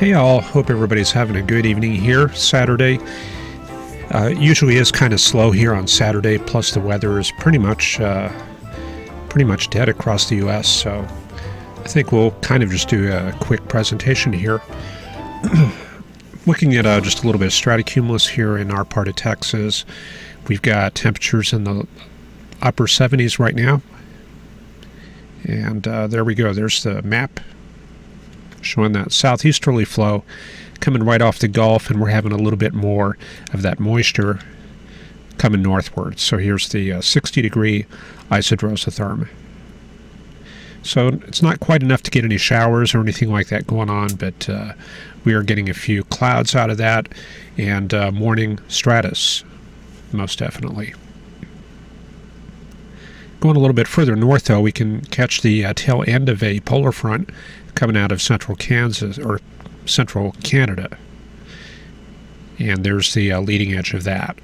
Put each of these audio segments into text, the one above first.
Hey all, hope everybody's having a good evening here. Saturday usually is kind of slow here on Saturday, plus the weather is pretty much dead across the US, so I think we'll kind of just do a quick presentation here. Looking at just a little bit of stratocumulus here in our part of Texas. We've got temperatures in the upper 70s right now, and there we go. There's the map showing that southeasterly flow coming right off the Gulf, and we're having a little bit more of that moisture coming northward. So here's the 60 degree isodrosotherm. So it's not quite enough to get any showers or anything like that going on, but we are getting a few clouds out of that, and morning stratus, most definitely. Going a little bit further north, though, we can catch the tail end of a polar front coming out of central Kansas, or central Canada. And there's the leading edge of that.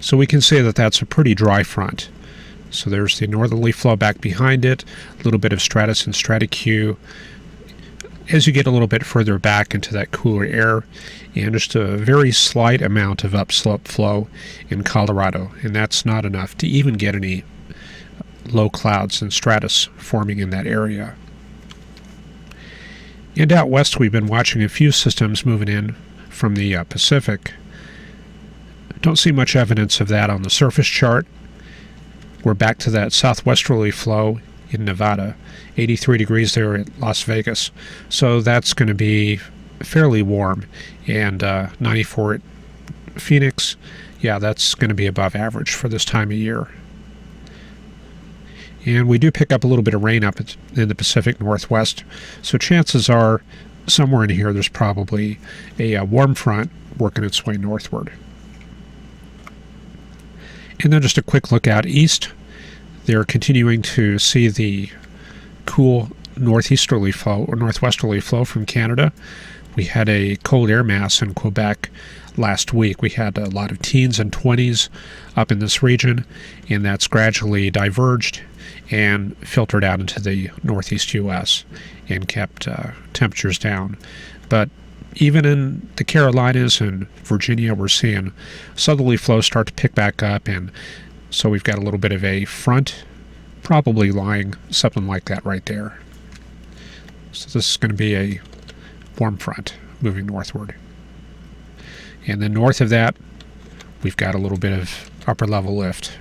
So we can say that that's a pretty dry front. So there's the northerly flow back behind it, a little bit of stratus and stratocu as you get a little bit further back into that cooler air, and just a very slight amount of upslope flow in Colorado, and that's not enough to even get any low clouds and stratus forming in that area. And out west, we've been watching a few systems moving in from the Pacific. Don't see much evidence of that on the surface chart. We're back to that southwesterly flow in Nevada, 83 degrees there at Las Vegas. So that's going to be fairly warm. And 94 at Phoenix, yeah, that's going to be above average for this time of year. And we do pick up a little bit of rain up in the Pacific Northwest, so chances are somewhere in here there's probably a warm front working its way northward. And then just a quick look out east. They're continuing to see the cool northeasterly flow or northwesterly flow from Canada. We had a cold air mass in Quebec last week. We had a lot of teens and 20s up in this region, and that's gradually diverged and filtered out into the northeast U.S. and kept temperatures down. But even in the Carolinas and Virginia, we're seeing southerly flows start to pick back up, and so we've got a little bit of a front, probably lying something like that right there. So this is going to be a warm front moving northward. And then north of that, we've got a little bit of upper level lift.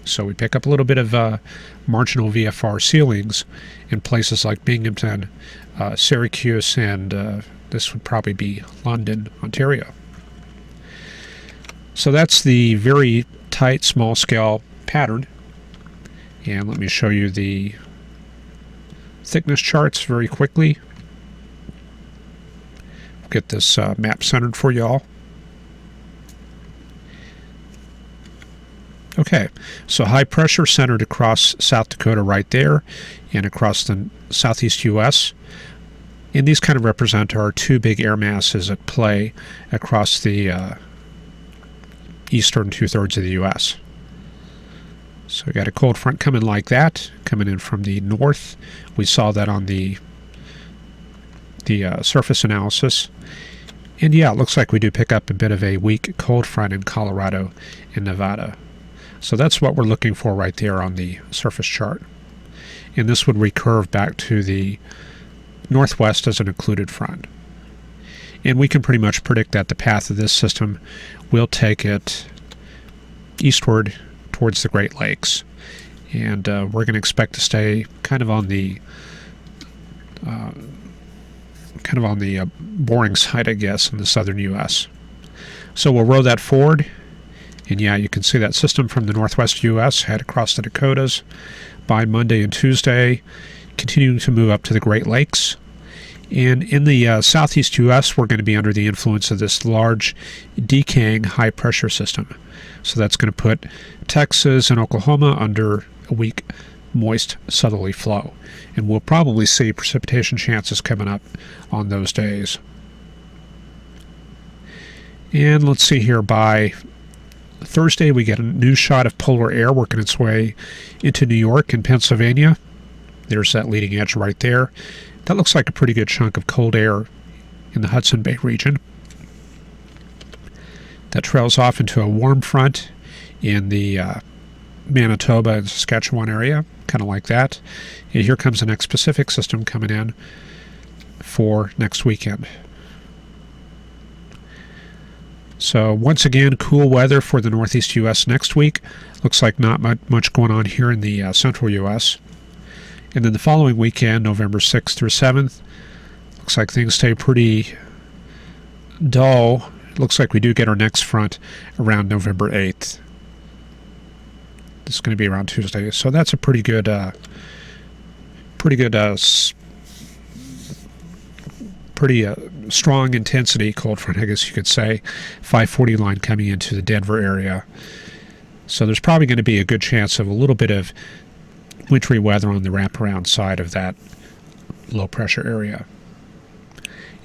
So we pick up a little bit of marginal VFR ceilings in places like Binghamton, Syracuse, and this would probably be London, Ontario. So that's the very tight, small scale pattern. And let me show you the thickness charts very quickly. Get this map centered for y'all. Okay, so high pressure centered across South Dakota right there and across the southeast U.S. And these kind of represent our two big air masses at play across the eastern two-thirds of the U.S. So we got a cold front coming like that, coming in from the north. We saw that on the surface analysis. And yeah, it looks like we do pick up a bit of a weak cold front in Colorado and Nevada. So that's what we're looking for right there on the surface chart. And this would recurve back to the northwest as an included front. And we can pretty much predict that the path of this system will take it eastward towards the Great Lakes. And we're going to expect to stay kind of on the boring side, I guess, in the southern U.S. So we'll row that forward. And yeah, you can see that system from the northwest U.S. head across the Dakotas by Monday and Tuesday, continuing to move up to the Great Lakes. And in the southeast U.S., we're going to be under the influence of this large decaying high pressure system. So that's going to put Texas and Oklahoma under a weak, moist southerly flow. And we'll probably see precipitation chances coming up on those days. And let's see here, by Thursday, we get a new shot of polar air working its way into New York and Pennsylvania. There's that leading edge right there. That looks like a pretty good chunk of cold air in the Hudson Bay region. That trails off into a warm front in the Manitoba and Saskatchewan area, kind of like that. And here comes the next Pacific system coming in for next weekend. So once again, cool weather for the northeast U.S. next week. Looks like not much going on here in the central U.S. And then the following weekend, November 6th through 7th, looks like things stay pretty dull. It looks like we do get our next front around November 8th. This is going to be around Tuesday. So that's a pretty good strong intensity cold front, I guess you could say. 540 line coming into the Denver area. So there's probably going to be a good chance of a little bit of wintry weather on the wraparound side of that low pressure area.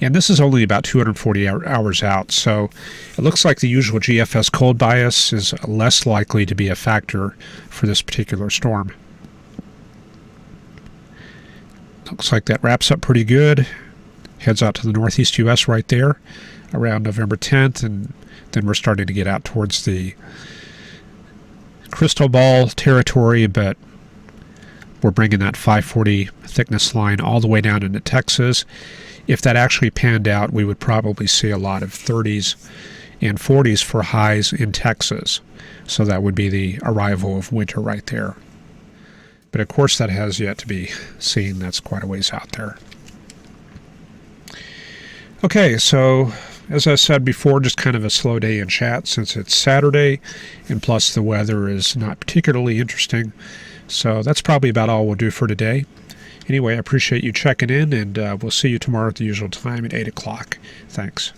And this is only about 240 hours out, so it looks like the usual GFS cold bias is less likely to be a factor for this particular storm. Looks like that wraps up pretty good. Heads out to the northeast U.S. right there around November 10th, and then we're starting to get out towards the crystal ball territory, but we're bringing that 540 thickness line all the way down into Texas. If that actually panned out, we would probably see a lot of 30s and 40s for highs in Texas. So that would be the arrival of winter right there. But of course that has yet to be seen. That's quite a ways out there. Okay, so as I said before, just kind of a slow day in chat since it's Saturday, and plus the weather is not particularly interesting. So that's probably about all we'll do for today. Anyway, I appreciate you checking in, and we'll see you tomorrow at the usual time at 8 o'clock. Thanks.